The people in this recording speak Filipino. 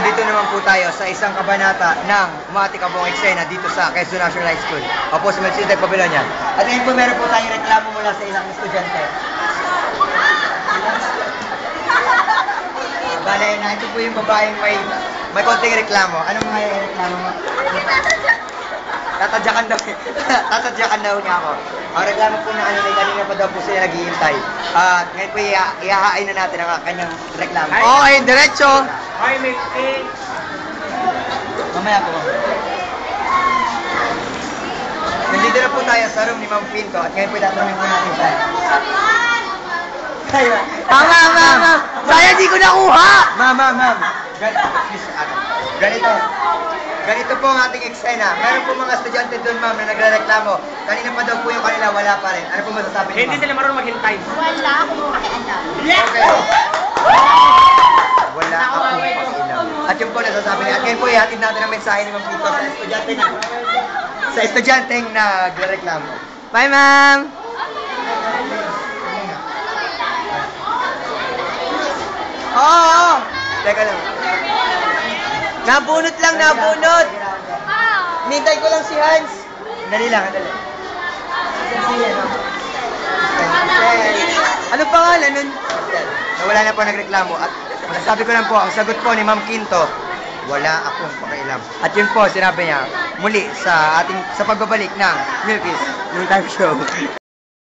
nandito naman po tayo sa isang kabanata ng Umati Kabong Eksena dito sa Quezon National High School. Opo, sa Mercedes Pavilion. At ngayon po meron po tayong reklamo mula sa ilang estudyante. Bale, na ito po yung babaeng may konting reklamo. Anong may reklamo mo? Tatadyakan daw. Tatadyakan daw niya ako. Ang reklamo po na kanina pa daw po sila naghihintay. At ngayon po ihahain na natin ang kanyang reklamo. Okay, diretso. Hi, Mickey. Mamaya po. Nandito na po tayo sa room ni Ma'am Pinto at ngayon po tatanungin po natin siya. Ma'am. Saya di ko nakuha. Ma'am. Ganito po ang ating eksena. Meron po mga estudyante doon, ma'am, na nagrereklamo. Kanina pa daw po yung kanila, wala pa rin. Ano po masasabi niyo, Hindi ma'am? sila marunong maghintay. Wala akong pakialam. Okay. Wala akong pakialam. At yun po nasasabi niya. At ngayon po ihatid natin ang mensahe ni Ma'am Pinto sa estudyanteng nagrereklamo. Bye, ma'am. Oo. Teka lang. Nabunot lang, nabunot. Nintay ko lang si Hans. Dali lang, dali. Ano pangalan nun? Nawala na po nagreklamo. At masasabi ko lang po, ang sagot po ni Ma'am Quinto, wala akong pakialam. At yun po, sinabi niya, muli sa pagbabalik ng Milky's Noontime Show.